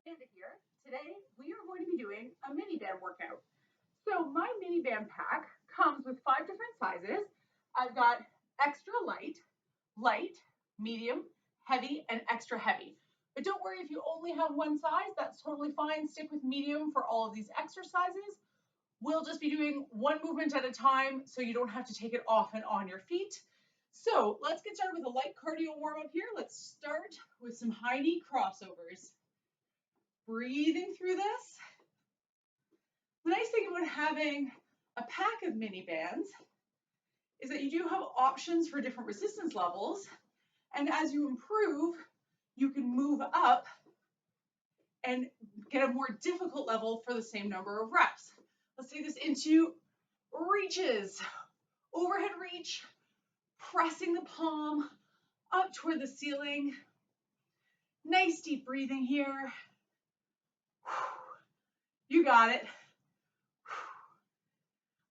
Amanda here. Today we are going to be doing a mini band workout. So my mini band pack comes with 5 different sizes. I've got extra light, light, medium, heavy, and extra heavy. But don't worry if you only have one size, that's totally fine. Stick with medium for all of these exercises. We'll just be doing one movement at a time so you don't have to take it off and on your feet. So let's get started with a light cardio warm up here. Let's start with some high knee crossovers. Breathing through this. The nice thing about having a pack of mini bands is that you do have options for different resistance levels. And as you improve, you can move up and get a more difficult level for the same number of reps. Let's take this into reaches. Overhead reach, pressing the palm up toward the ceiling. Nice deep breathing here. You got it.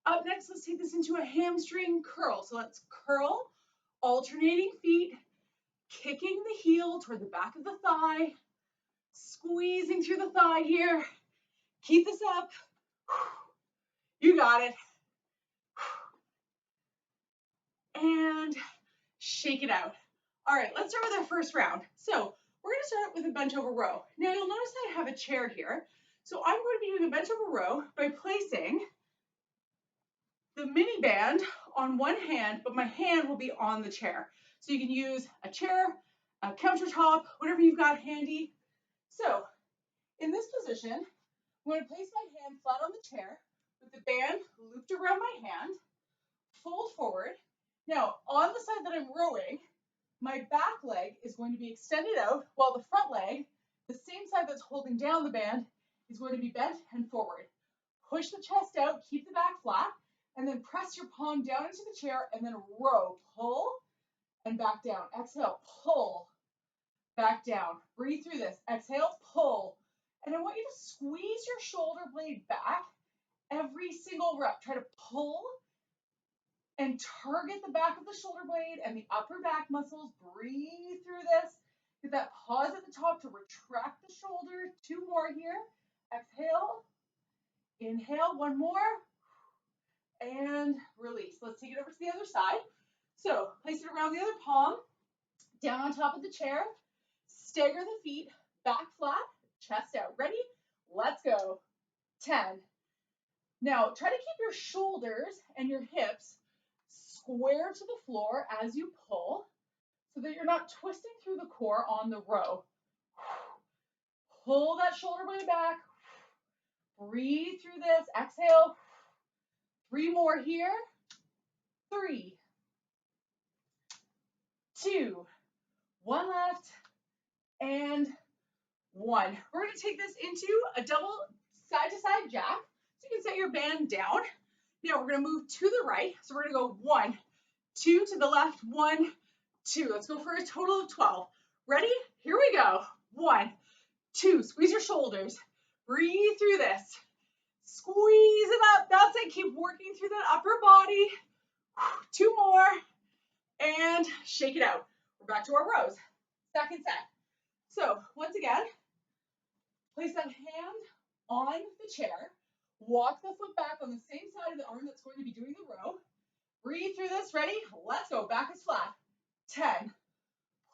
Up next, let's take this into a hamstring curl. So let's curl, alternating feet, kicking the heel toward the back of the thigh, squeezing through the thigh here. Keep this up. You got it. And shake it out. All right, let's start with our first round. So we're going to start with a bent over row. Now you'll notice I have a chair here. So I'm going to be doing a bent over row by placing the mini band on one hand, but my hand will be on the chair. So you can use a chair, a countertop, whatever you've got handy. So in this position, I'm going to place my hand flat on the chair with the band looped around my hand, fold forward. Now on the side that I'm rowing, my back leg is going to be extended out while the front leg, the same side that's holding down the band, is going to be bent and forward. Push the chest out, keep the back flat, and then press your palm down into the chair and then row, pull, and back down. Exhale, pull, back down. Breathe through this. Exhale, pull. And I want you to squeeze your shoulder blade back every single rep. Try to pull and target the back of the shoulder blade and the upper back muscles. Breathe through this. Get that pause at the top to retract the shoulder. 2 more here. Exhale. Inhale. 1 more. And release. Let's take it over to the other side. So place it around the other palm, down on top of the chair. Stagger the feet, back flat, chest out. Ready? Let's go. 10. Now try to keep your shoulders and your hips square to the floor as you pull so that you're not twisting through the core on the row. Pull that shoulder blade back. Breathe through this. Exhale. 3 more here. 3, 2, 1 left, and 1. We're going to take this into a double side-to-side jack. So you can set your band down. Now we're going to move to the right. So we're going to go 1, 2 to the left, 1, 2. Let's go for a total of 12. Ready? Here we go. 1, 2. Squeeze your shoulders. Breathe through this. Squeeze it up. That's it. Keep working through that upper body. 2 more. And shake it out. We're back to our rows. Second set. So once again, place that hand on the chair. Walk the foot back on the same side of the arm that's going to be doing the row. Breathe through this. Ready? Let's go. Back is flat. 10.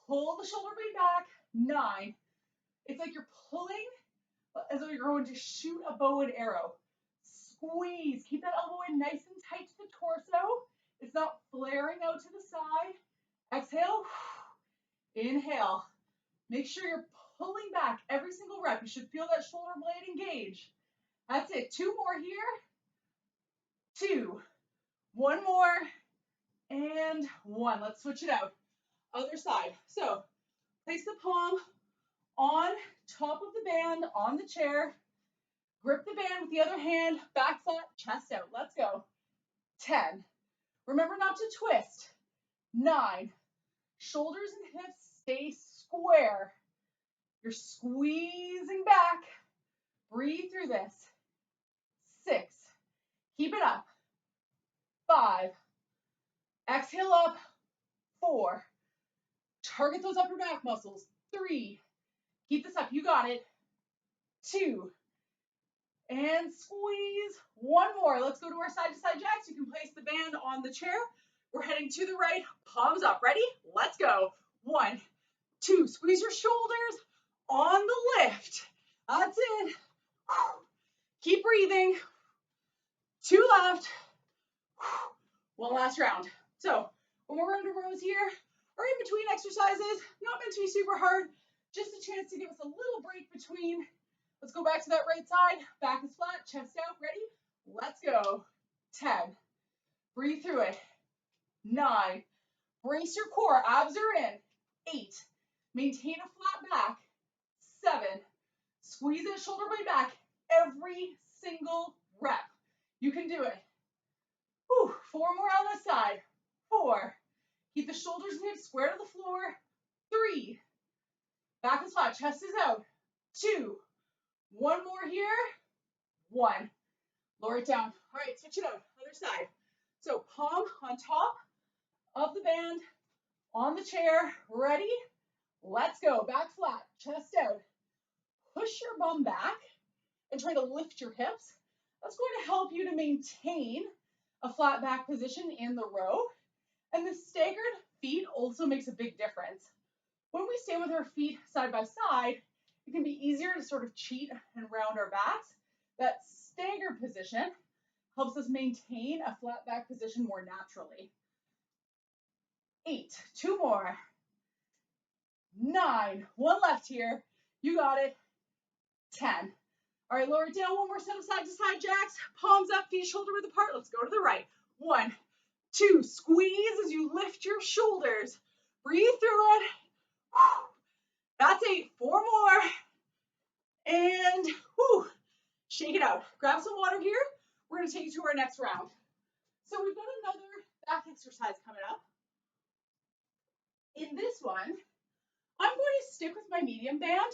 Pull the shoulder blade back. 9. It's like you're pulling as though you're going to shoot a bow and arrow. Squeeze. Keep that elbow in nice and tight to the torso. It's not flaring out to the side. Exhale. Inhale. Make sure you're pulling back every single rep. You should feel that shoulder blade engage. That's it. 2 more here. 2. 1 more. And 1. Let's switch it out. Other side. So place the palm on top of the band on the chair. Grip the band with the other hand. Back flat, chest out. Let's go. 10. Remember not to twist. 9. Shoulders and hips stay square. You're squeezing back. Breathe through this. 6. Keep it up. 5. Exhale up. 4. Target those upper back muscles. 3. Keep this up. You got it. 2, and squeeze. One more. Let's go to our side-to-side jacks. You can place the band on the chair. We're heading to the right, palms up. Ready? Let's go. 1, 2, squeeze your shoulders on the lift. That's it. Keep breathing. 2 left. One last round. So when we're under rows here, or in between exercises, not meant to be super hard, just a chance to give us a little break between. Let's go back to that right side. Back is flat, chest out. Ready? Let's go. 10. Breathe through it. 9. Brace your core. Abs are in. 8. Maintain a flat back. 7. Squeeze that shoulder blade back every single rep. You can do it. Whew. 4 more on this side. 4. Keep the shoulders and hips square to the floor. 3. Back is flat. Chest is out. 2. 1 more here. 1. Lower it down. All right, switch it out. Other side. So palm on top of the band, on the chair. Ready? Let's go. Back flat. Chest out. Push your bum back and try to lift your hips. That's going to help you to maintain a flat back position in the row. And the staggered feet also makes a big difference. When we stay with our feet side by side, it can be easier to sort of cheat and round our backs. That staggered position helps us maintain a flat back position more naturally. 8, 2 more. 9, 1 left here. You got it. 10. All right, lower it down. One more set of side-to-side jacks. Palms up, feet shoulder width apart. Let's go to the right. 1, 2. Squeeze as you lift your shoulders. Breathe through it. That's 8. 4 more. And shake it out. Grab some water here. We're going to take you to our next round. So we've got another back exercise coming up. In this one, I'm going to stick with my medium band,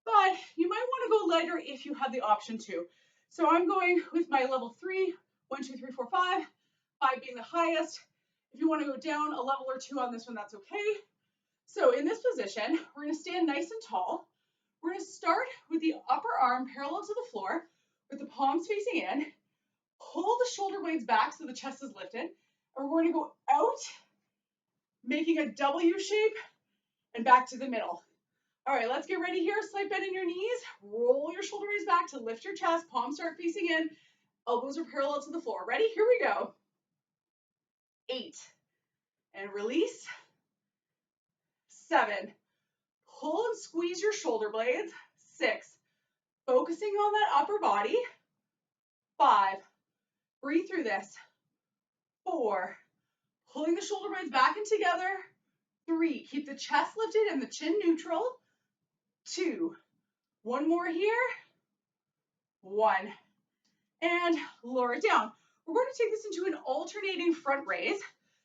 but you might want to go lighter if you have the option to. So I'm going with my level 3, 1, 2, 3, 4, 5, 5 being the highest. If you want to go down a level or 2 on this one, that's okay. So in this position, we're going to stand nice and tall. We're going to start with the upper arm parallel to the floor with the palms facing in. Pull the shoulder blades back so the chest is lifted. And we're going to go out, making a W shape and back to the middle. All right, let's get ready here. Slight bend in your knees. Roll your shoulder blades back to lift your chest. Palms start facing in. Elbows are parallel to the floor. Ready? Here we go. 8. And release. 7. Pull and squeeze your shoulder blades. 6. Focusing on that upper body. 5. Breathe through this. 4. Pulling the shoulder blades back and together. 3. Keep the chest lifted and the chin neutral. 2. 1 more here. 1. And lower it down. We're going to take this into an alternating front raise.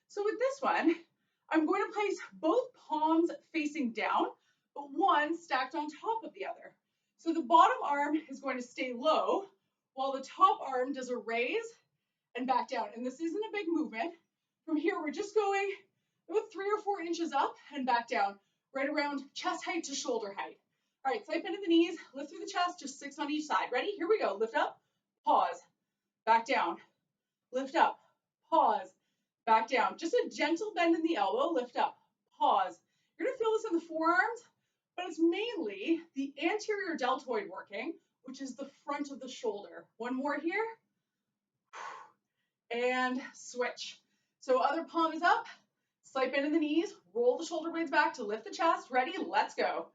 So with this one, I'm going to place both palms facing down, but one stacked on top of the other. So the bottom arm is going to stay low while the top arm does a raise and back down. And this isn't a big movement. From here, we're just going about 3 or 4 inches up and back down, right around chest height to shoulder height. All right, slight bend in the knees, lift through the chest, just 6 on each side. Ready? Here we go. Lift up, pause, back down, lift up, pause, back down. Just a gentle bend in the elbow, lift up, pause. You're gonna feel this in the forearms, but it's mainly the anterior deltoid working, which is the front of the shoulder. 1 more here, and switch. So other palm is up, slight bend in the knees, roll the shoulder blades back to lift the chest. Ready? Let's go.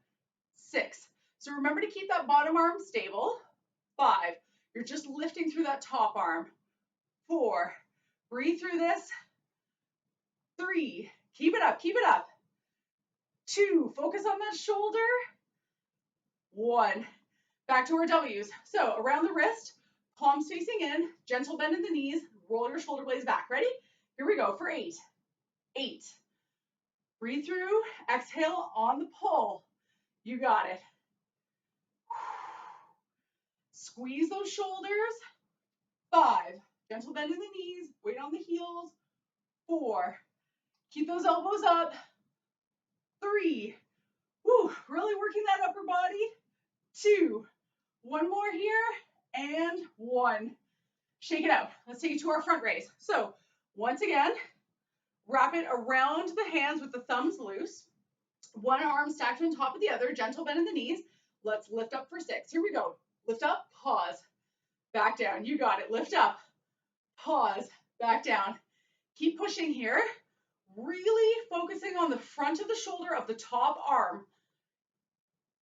6. So remember to keep that bottom arm stable. 5. You're just lifting through that top arm. 4. Breathe through this. 3. Keep it up, keep it up. 2. Focus on that shoulder. 1. Back to our W's. So around the wrist, palms facing in, gentle bend in the knees, roll your shoulder blades back. Ready? Here we go for 8. 8. Breathe through, exhale on the pull. You got it. Squeeze those shoulders. 5. Gentle bend in the knees, weight on the heels. 4. Keep those elbows up. 3. Woo, really working that upper body. 2. One more here, and one. Shake it out. Let's take it to our front raise. So once again, wrap it around the hands with the thumbs loose. One arm stacked on top of the other, gentle bend in the knees. Let's lift up for 6. Here we go. Lift up, pause, back down. You got it. Lift up, pause, back down. Keep pushing here. Really focusing on the front of the shoulder of the top arm.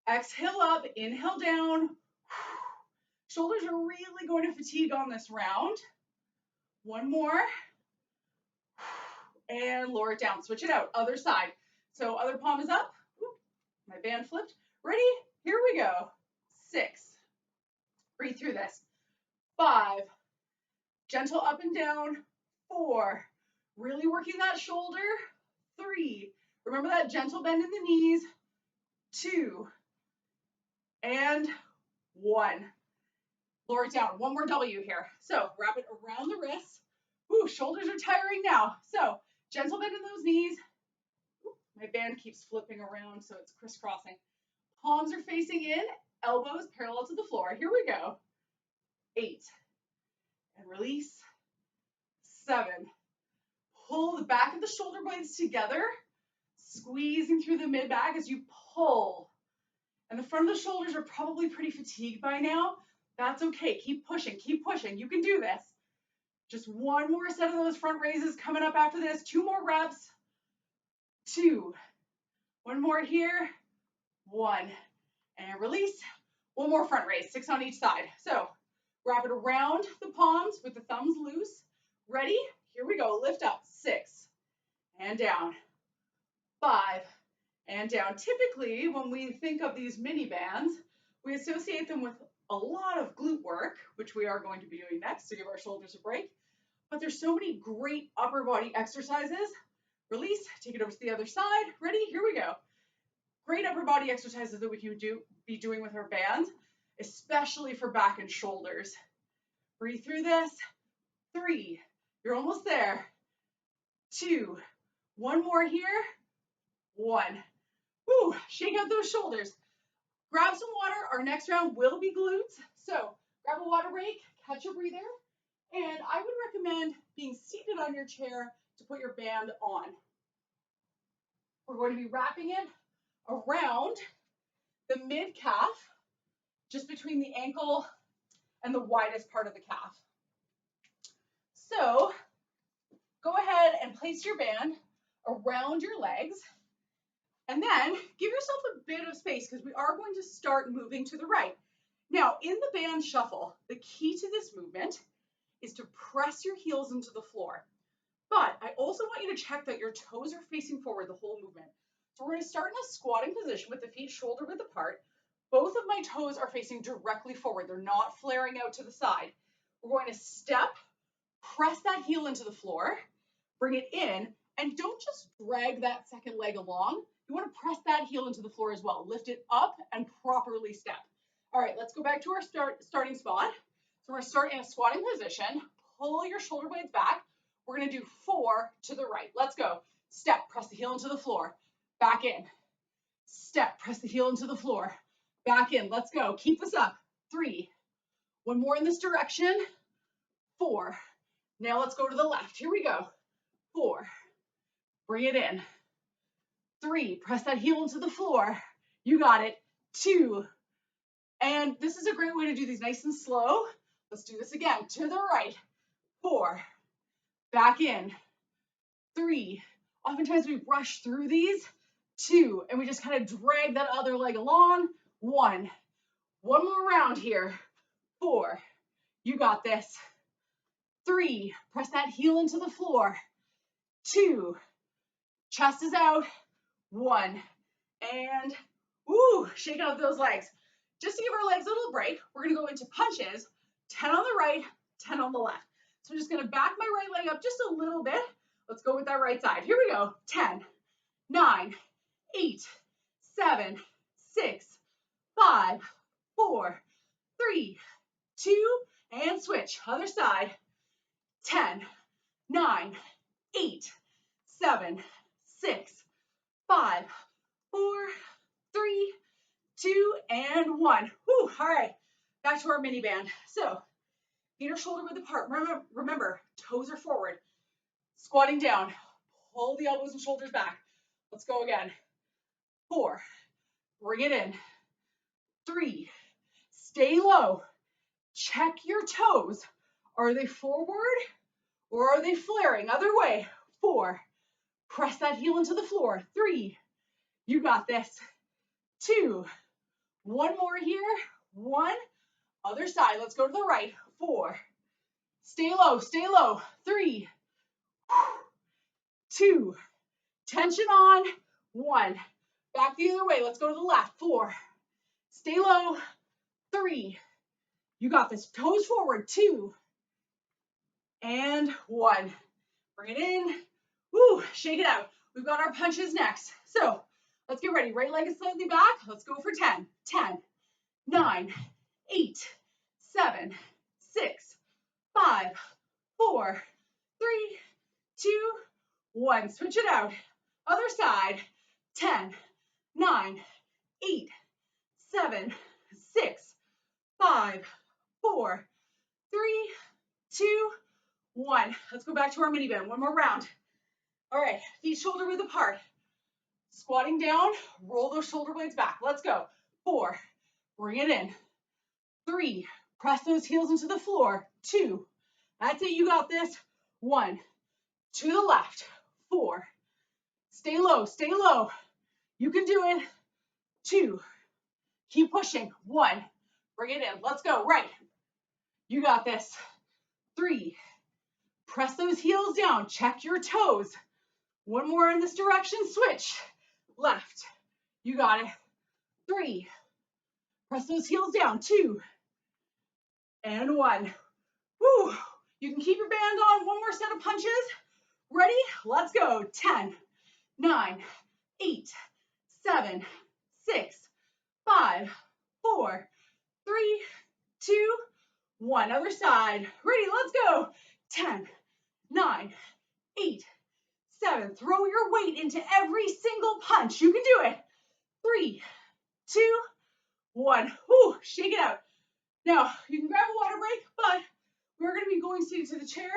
Exhale up, inhale down. Shoulders are really going to fatigue on this round. One more. And lower it down. Switch it out. Other side. So other palm is up. My band flipped. Ready? Here we go. 6. Breathe through this. 5. Gentle up and down. 4. Really working that shoulder. 3. Remember that gentle bend in the knees. 2. And 1. Lower it down. One more W here. So wrap it around the wrists. Ooh, shoulders are tiring now. So gentle bend in those knees. Ooh, my band keeps flipping around, so it's crisscrossing. Palms are facing in, elbows parallel to the floor. Here we go. 8. And release. 7. Pull the back of the shoulder blades together, squeezing through the mid back as you pull. And the front of the shoulders are probably pretty fatigued by now. That's okay. Keep pushing. Keep pushing. You can do this. Just one more set of those front raises coming up after this. 2 more reps. 2. One more here. 1. And release. 1 more front raise. 6 on each side. So wrap it around the palms with the thumbs loose. Ready? Here we go. Lift up. 6. And down. 5. And down. Typically, when we think of these mini bands, we associate them with a lot of glute work, which we are going to be doing next to give our shoulders a break. But there's so many great upper body exercises. Release, take it over to the other side. Ready? Here we go. Great upper body exercises that we can be doing with our bands, especially for back and shoulders. Breathe through this. 3. You're almost there. 2. One more here. 1. Woo, shake out those shoulders. Grab some water. Our next round will be glutes. So grab a water break, catch a breather, and I would recommend being seated on your chair to put your band on. We're going to be wrapping it around the mid calf, just between the ankle and the widest part of the calf. So go ahead and place your band around your legs. And then give yourself a bit of space because we are going to start moving to the right. Now, in the band shuffle, the key to this movement is to press your heels into the floor. But I also want you to check that your toes are facing forward the whole movement. So we're going to start in a squatting position with the feet shoulder width apart. Both of my toes are facing directly forward. They're not flaring out to the side. We're going to step, press that heel into the floor, bring it in, and don't just drag that second leg along. You want to press that heel into the floor as well. Lift it up and properly step. All right, let's go back to our starting spot. So we're going to start in a squatting position. Pull your shoulder blades back. We're going to do 4 to the right. Let's go. Step, press the heel into the floor. Back in. Step, press the heel into the floor. Back in. Let's go. Keep this up. 3. One more in this direction. 4. Now let's go to the left. Here we go. 4. Bring it in. 3. Press that heel into the floor. You got it. 2. And this is a great way to do these nice and slow. Let's do this again. To the right. 4. Back in. 3. Oftentimes we rush through these. 2. And we just kind of drag that other leg along. 1. One more round here. 4. You got this. 3. Press that heel into the floor. 2. Chest is out. 1. And shake out those legs. Just to give our legs a little break, we're going to go into punches. 10 on the right, 10 on the left. So I'm just going to back my right leg up just a little bit. Let's go with that right side. Here we go. 10, 9, 8, 7, 6, 5, 4, 3, 2, and switch. Other side. 10, 9, 8, 7, 6, 5, 4, 3, 2, and 1. Whew, all right. back to our mini band. So feet are shoulder width apart. Remember, toes are forward. Squatting down. Pull the elbows and shoulders back. Let's go again. 4. Bring it in. 3. Stay low. Check your toes. Are they forward or are they flaring? Other way. 4. Press that heel into the floor. 3. You got this. 2. One more here. 1. Other side. Let's go to the right. 4. Stay low. Stay low. 3. 2. Tension on. 1. Back the other way. Let's go to the left. 4. Stay low. 3. You got this. Toes forward. 2. And 1. Bring it in. Woo, shake it out. We've got our punches next. So let's get ready. Right leg is slightly back. Let's go for 10. 10, 9, 8, 7, 6, 5, 4, 3, 2, 1. Switch it out. Other side. 10, 9, 8, 7, 6, 5, 4, 3, 2, 1. Let's go back to our mini band. One more round. All right, feet shoulder width apart. Squatting down, roll those shoulder blades back. Let's go. 4, bring it in. 3, press those heels into the floor. 2, that's it, you got this. 1, to the left. 4, stay low, stay low. You can do it. 2, keep pushing. 1, bring it in. Let's go. Right, you got this. 3, press those heels down. Check your toes. One more in this direction. Switch. Left. You got it. 3, press those heels down. 2, and 1. Woo. You can keep your band on. One more set of punches. Ready? Let's go. 10, 9, 8, 7, 6, 5, 4, 3, 2, 1. Other side. Ready? Let's go. 10, 9, 8, 7. Throw your weight into every single punch. You can do it. 3, 2, 1. Whew, shake it out. Now, you can grab a water break, but we're going to be going seated to the chair.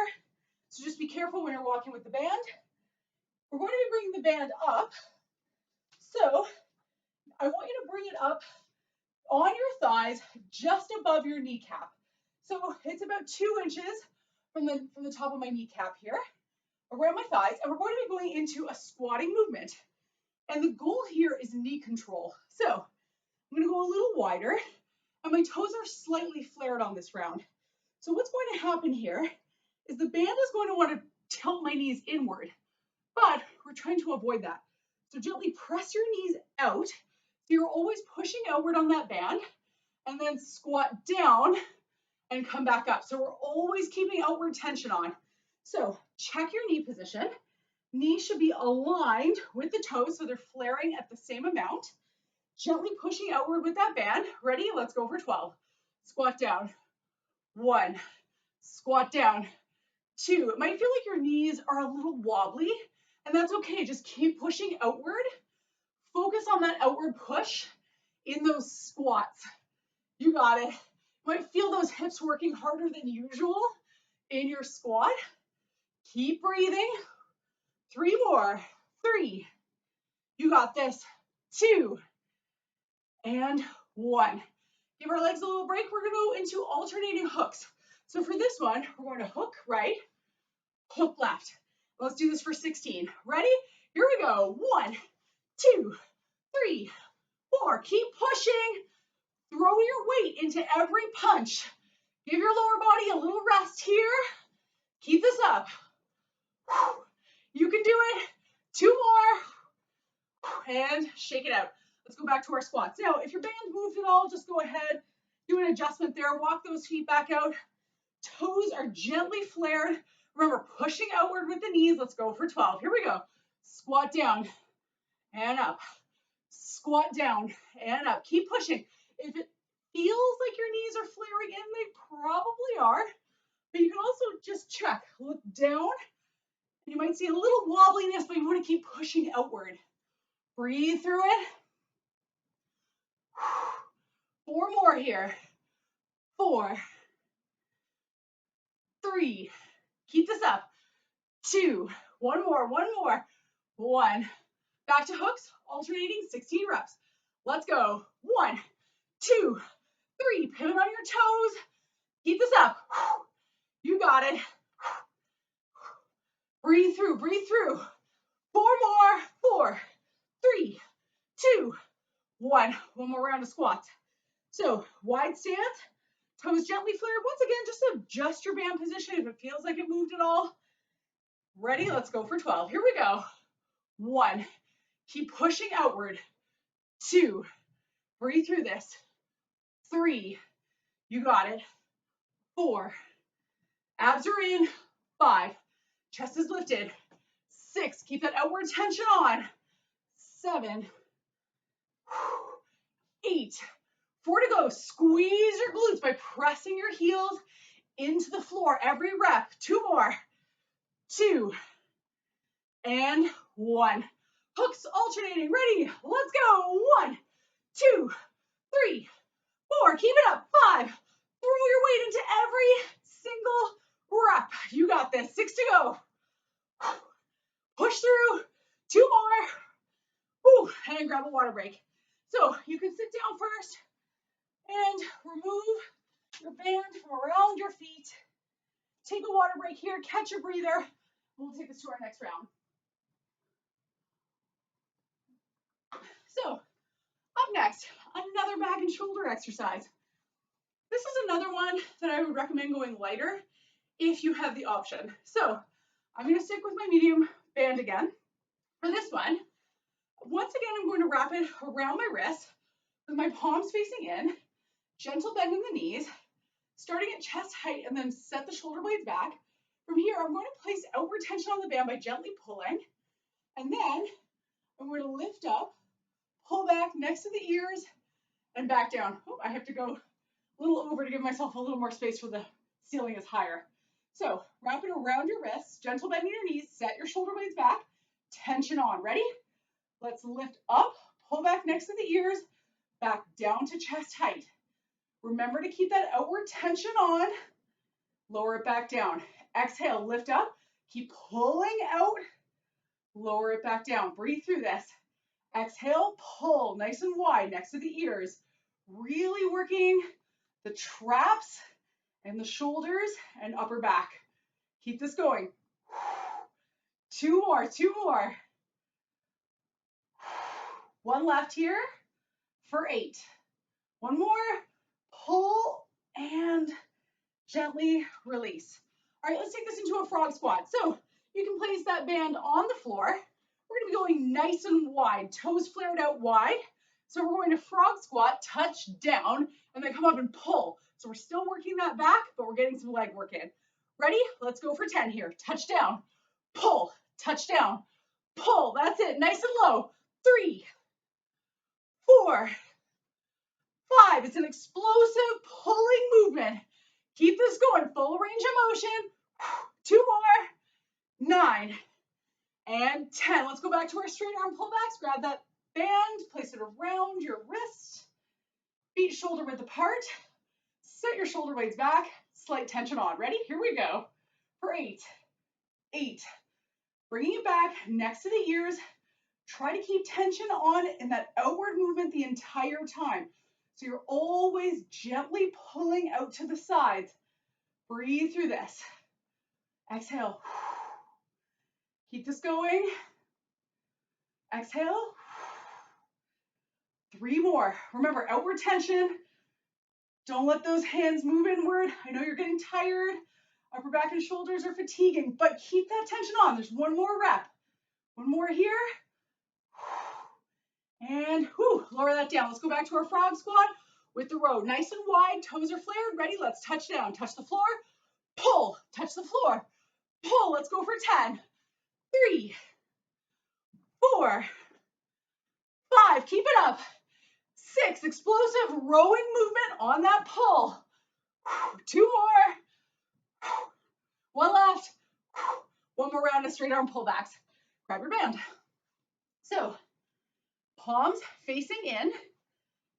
So just be careful when you're walking with the band. We're going to be bringing the band up. So I want you to bring it up on your thighs, just above your kneecap. So it's about 2 inches from the top of my kneecap here, around my thighs, and we're going to be going into a squatting movement. And the goal here is knee control. So I'm going to go a little wider, and my toes are slightly flared on this round. So what's going to happen here is the band is going to want to tilt my knees inward, but we're trying to avoid that. So gently press your knees out. So you're always pushing outward on that band, and then squat down and come back up. So we're always keeping outward tension on. So check your knee position. Knees should be aligned with the toes so they're flaring at the same amount. Gently pushing outward with that band. Ready? Let's go for 12. Squat down. 1. Squat down. 2. It might feel like your knees are a little wobbly, and that's okay. Just keep pushing outward. Focus on that outward push in those squats. You got it. You might feel those hips working harder than usual in your squat. Keep breathing. 3 more. 3. You got this. 2. And 1. Give our legs a little break. We're going to go into alternating hooks. So for this one, we're going to hook right, hook left. Let's do this for 16. Ready? Here we go. 1, 2, 3, 4. Keep pushing. Throw your weight into every punch. Give your lower body a little rest here. Keep this up. You can do it. 2 more. And shake it out. Let's go back to our squats. Now, if your band moved at all, just go ahead, do an adjustment there. Walk those feet back out. Toes are gently flared. Remember, pushing outward with the knees. Let's go for 12. Here we go. Squat down and up. Squat down and up. Keep pushing. If it feels like your knees are flaring in, they probably are. But you can also just check. Look down. You might see a little wobbliness, but you want to keep pushing outward. Breathe through it. 4 more here. 4, 3, keep this up, 2, one more, 1. Back to hooks, alternating 16 reps. Let's go. 1, 2, 3, pivot on your toes. Keep this up. You got it. Breathe through, breathe through. 4 more, 4, 3, 2, 1. One more round of squats. So wide stance, toes gently flared. Once again, just adjust your band position if it feels like it moved at all. Ready? Let's go for 12. Here we go. 1, keep pushing outward. 2, breathe through this. 3, you got it. 4, abs are in. 5, chest is lifted. 6, keep that outward tension on. 7, 8, 4 to go. Squeeze your glutes by pressing your heels into the floor every rep. 2 more. 2 and 1. Hooks alternating. Ready? Let's go. 1, 2, 3, 4. Keep it up. 5. Throw your weight into every single rep. You got this. 6 to go. Push through. 2 more. Whew, and grab a water break. So you can sit down first and remove your band from around your feet. Take a water break here, catch your breather. We'll take this to our next round. So up next, another back and shoulder exercise. This is another one that I would recommend going lighter if you have the option. So I'm going to stick with my medium band again. For this one, once again, I'm going to wrap it around my wrist with my palms facing in, gentle bend in the knees, starting at chest height, and then set the shoulder blades back. From here, I'm going to place outward tension on the band by gently pulling, and then I'm going to lift up, pull back next to the ears, and back down. Oh, I have to go a little over to give myself a little more space for the ceiling is higher. So wrap it around your wrists, gentle bend in your knees, set your shoulder blades back, tension on. Ready? Let's lift up, pull back next to the ears, back down to chest height. Remember to keep that outward tension on. Lower it back down. Exhale, lift up, keep pulling out, lower it back down. Breathe through this. Exhale, pull nice and wide next to the ears. Really working the traps and the shoulders and upper back. Keep this going. 2 more, 2 more. 1 left here for 8. 1 more, pull and gently release. All right, let's take this into a frog squat. So you can place that band on the floor. We're going to be going nice and wide, toes flared out wide. So we're going to frog squat, touch down, and then come up and pull. So we're still working that back, but we're getting some leg work in. Ready? Let's go for 10 here. Touch down, pull, touch down, pull. That's it. Nice and low. 3, 4, 5. It's an explosive pulling movement. Keep this going. Full range of motion. 2 more. 9 and 10. Let's go back to our straight arm pullbacks. Grab that band, place it around your wrist. Feet shoulder width apart. Set your shoulder blades back. Slight tension on. Ready? Here we go. For 8. Bringing it back next to the ears. Try to keep tension on in that outward movement the entire time. So you're always gently pulling out to the sides. Breathe through this. Exhale. Keep this going. Exhale. 3 more. Remember, outward tension. Don't let those hands move inward. I know you're getting tired. Upper back and shoulders are fatiguing, but keep that tension on. There's 1 more rep. 1 more here. And lower that down. Let's go back to our frog squat with the row. Nice and wide, toes are flared. Ready? Let's touch down. Touch the floor. Pull. Touch the floor. Pull. Let's go for 10. 3, 4, 5. Keep it up. 6. Explosive rowing movement on that pull. 2 more. 1 left. 1 more round of straight arm pullbacks. Grab your band. So, palms facing in.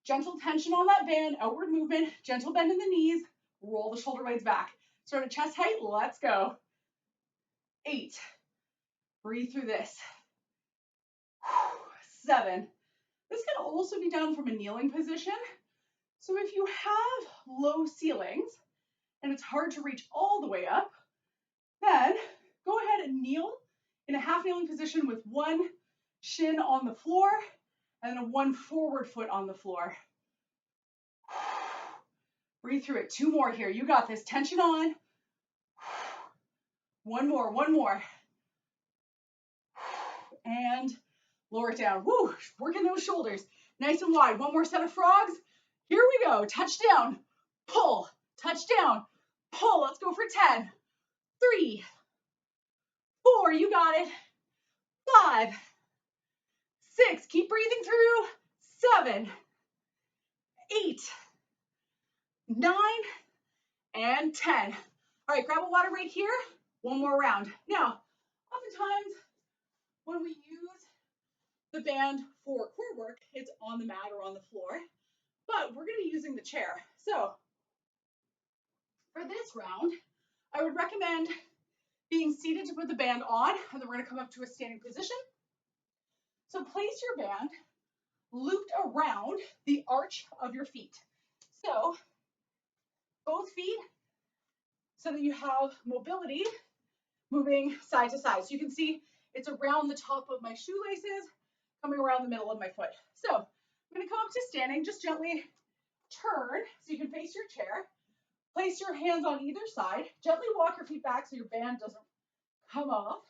Gentle tension on that band. Outward movement. Gentle bend in the knees. Roll the shoulder blades back. Start at chest height. Let's go. 8. Breathe through this. 7. This can also be done from a kneeling position. So if you have low ceilings and it's hard to reach all the way up, then go ahead and kneel in a half kneeling position with one shin on the floor and then one forward foot on the floor. Breathe through it. 2 more here. You got this. Tension on. 1 more, 1 more. And lower it down. Woo, working those shoulders. Nice and wide. 1 more set of frogs. Here we go. Touchdown. Pull. Touchdown. Pull. Let's go for 10. 3. 4. You got it. 5. 6. Keep breathing through. 7. 8. 9. And 10. All right, grab a water right here. 1 more round. Now, oftentimes when we use the band for core work, it's on the mat or on the floor, but we're going to be using the chair. So for this round, I would recommend being seated to put the band on, and then we're going to come up to a standing position. So place your band looped around the arch of your feet. So both feet, so that you have mobility moving side to side. So you can see it's around the top of my shoelaces, coming around the middle of my foot. So I'm going to come up to standing, just gently turn so you can face your chair. Place your hands on either side. Gently walk your feet back so your band doesn't come off.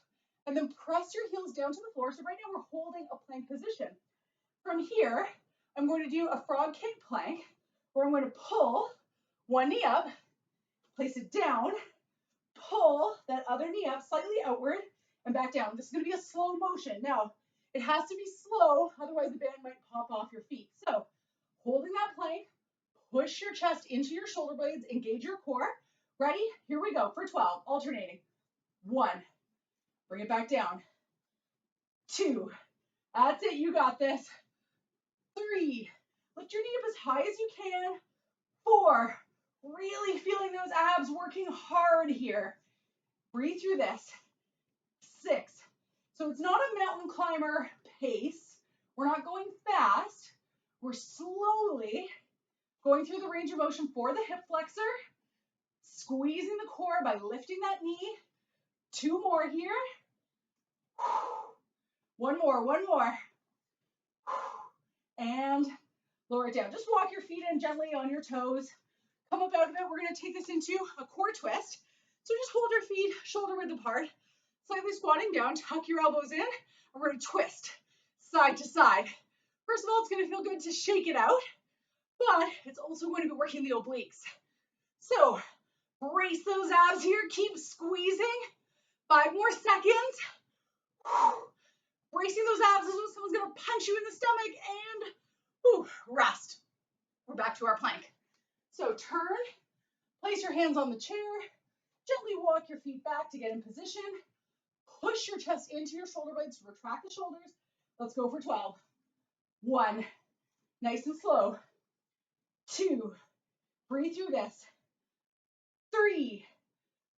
And then press your heels down to the floor. So right now we're holding a plank position. From here, I'm going to do a frog kick plank where I'm going to pull one knee up, place it down, pull that other knee up slightly outward and back down. This is going to be a slow motion. Now, it has to be slow, otherwise the band might pop off your feet. So, holding that plank, push your chest into your shoulder blades, engage your core. Ready? Here we go for 12, alternating. 1, bring it back down. 2, that's it, you got this. 3, lift your knee up as high as you can. 4, really feeling those abs working hard here. Breathe through this. 6. So it's not a mountain climber pace. We're not going fast. We're slowly going through the range of motion for the hip flexor, squeezing the core by lifting that knee. 2 more here. 1 more, 1 more. And lower it down. Just walk your feet in gently on your toes. Come up out of it. We're going to take this into a core twist. So just hold your feet shoulder width apart, slightly squatting down, tuck your elbows in, and we're going to twist side to side. First of all, it's going to feel good to shake it out, but it's also going to be working the obliques. So brace those abs here, keep squeezing. 5 more seconds. Bracing those abs as though someone's going to punch you in the stomach, and rest. We're back to our plank. So turn, place your hands on the chair, gently walk your feet back to get in position. Push your chest into your shoulder blades to retract the shoulders. Let's go for 12. 1, nice and slow. 2, breathe through this. 3,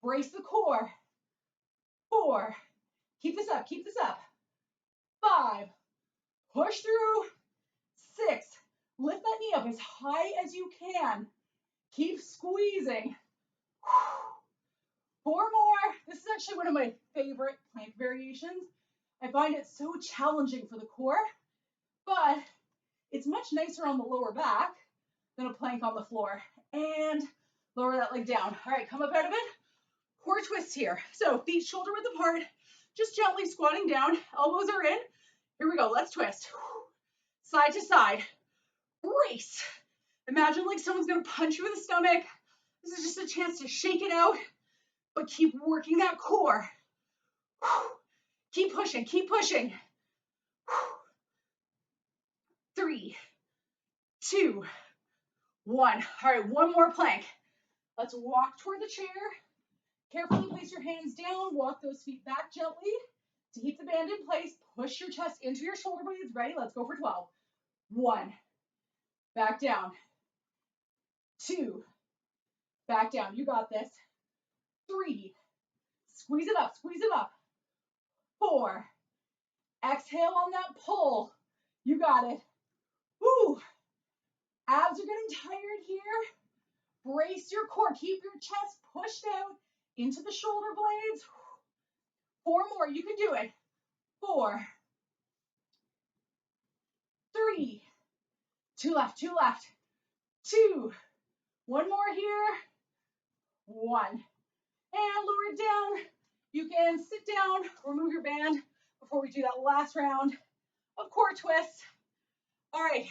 brace the core. 4, keep this up, keep this up. 5, push through. 6, lift that knee up as high as you can. Keep squeezing. 4 more. This is actually one of my favorite plank variations. I find it so challenging for the core, but it's much nicer on the lower back than a plank on the floor. And lower that leg down. All right, come up out of it. Core twist here. So feet shoulder width apart, just gently squatting down. Elbows are in. Here we go. Let's twist. Side to side. Brace. Imagine like someone's going to punch you in the stomach. This is just a chance to shake it out, but keep working that core. Keep pushing, keep pushing. 3, 2, 1. All right, 1 more plank. Let's walk toward the chair. Carefully place your hands down. Walk those feet back gently to keep the band in place. Push your chest into your shoulder blades. Ready? Let's go for 12. 1. Back down. 2. Back down. You got this. 3. Squeeze it up. Squeeze it up. 4. Exhale on that pull. You got it. Woo. Abs are getting tired here. Brace your core. Keep your chest pushed out into the shoulder blades. 4 more. You can do it. 4. 3. 2 left. 2 left. 2. 1 more here. 1. And lower it down. You can sit down, remove your band before we do that last round of core twists. All right,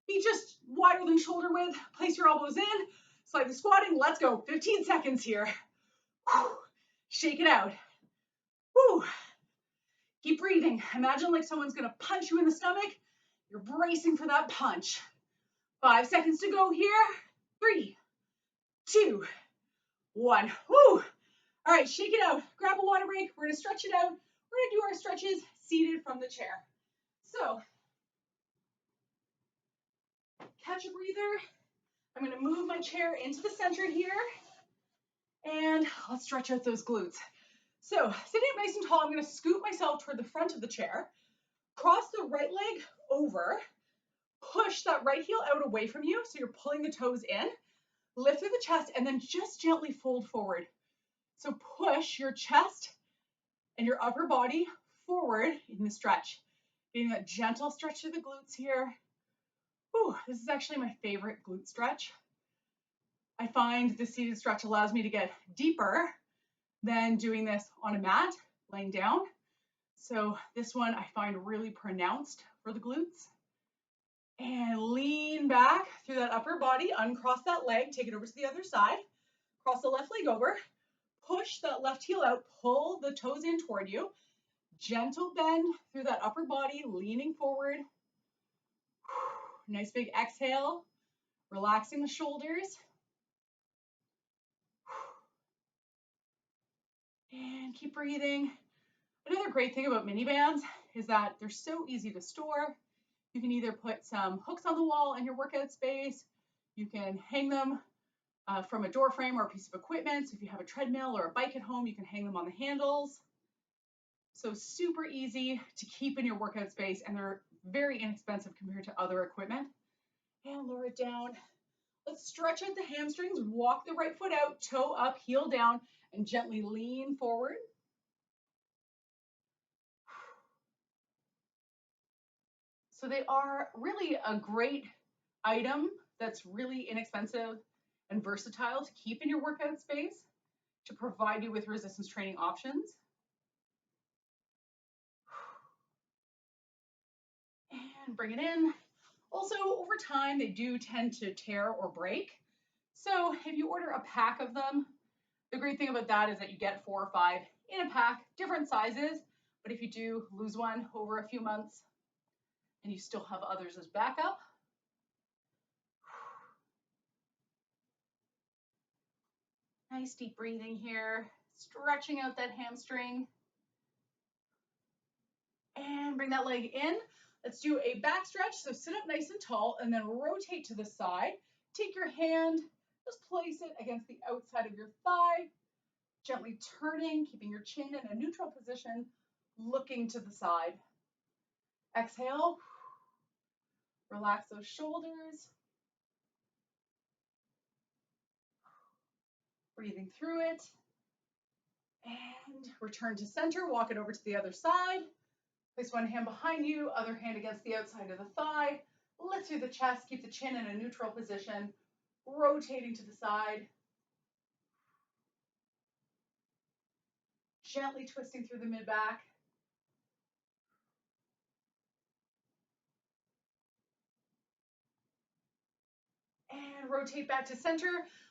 feet just wider than shoulder width. Place your elbows in, slightly squatting. Let's go. 15 seconds here. Whew. Shake it out. Whew. Keep breathing. Imagine like someone's gonna punch you in the stomach. You're bracing for that punch. 5 seconds to go here. 3, 2, 1. Woo. All right, shake it out. Grab a water break. We're gonna stretch it out. We're gonna do our stretches seated from the chair. So, catch a breather. I'm gonna move my chair into the center here. And let's stretch out those glutes. So, sitting up nice and tall, I'm gonna scoot myself toward the front of the chair. Cross the right leg over. Push that right heel out away from you, so you're pulling the toes in. Lift through the chest, and then just gently fold forward. So push your chest and your upper body forward in the stretch. Getting that gentle stretch to the glutes here. Whew, this is actually my favorite glute stretch. I find the seated stretch allows me to get deeper than doing this on a mat, laying down. So this one I find really pronounced for the glutes. And lean back through that upper body, uncross that leg, take it over to the other side. Cross the left leg over. Push that left heel out, pull the toes in toward you. Gentle bend through that upper body, leaning forward. Nice big exhale, relaxing the shoulders. And keep breathing. Another great thing about mini bands is that they're so easy to store. You can either put some hooks on the wall in your workout space. You can hang them from a door frame or a piece of equipment. So if you have a treadmill or a bike at home, you can hang them on the handles. So super easy to keep in your workout space, and they're very inexpensive compared to other equipment. And lower it down. Let's stretch out the hamstrings, walk the right foot out, toe up, heel down, and gently lean forward. So they are really a great item that's really inexpensive and versatile to keep in your workout space to provide you with resistance training options. And bring it in. Also, over time, they do tend to tear or break. So if you order a pack of them, the great thing about that is that you get 4 or 5 in a pack, different sizes. But if you do lose one over a few months and you still have others as backup, nice deep breathing here, stretching out that hamstring. And bring that leg in. Let's do a back stretch. So sit up nice and tall and then rotate to the side. Take your hand, just place it against the outside of your thigh, gently turning, keeping your chin in a neutral position, looking to the side. Exhale, relax those shoulders. Breathing through it. And return to center, walk it over to the other side. Place one hand behind you, other hand against the outside of the thigh. Lift through the chest, keep the chin in a neutral position, rotating to the side. Gently twisting through the mid-back. And rotate back to center.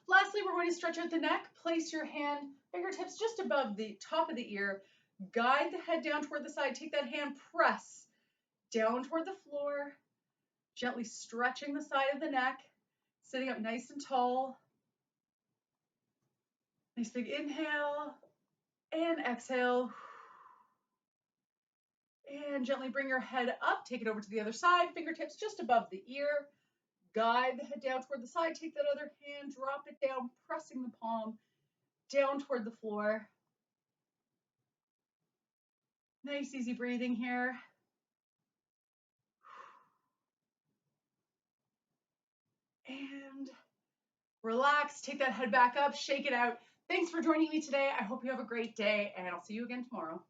Lastly, we're going to stretch out the neck. Place your hand, fingertips just above the top of the ear. Guide the head down toward the side. Take that hand, press down toward the floor. Gently stretching the side of the neck. Sitting up nice and tall. Nice big inhale and exhale. And gently bring your head up. Take it over to the other side. Fingertips just above the ear. Guide the head down toward the side. Take that other hand, drop it down, pressing the palm down toward the floor. Nice, easy breathing here. And relax, take that head back up, shake it out. Thanks for joining me today. I hope you have a great day, and I'll see you again tomorrow.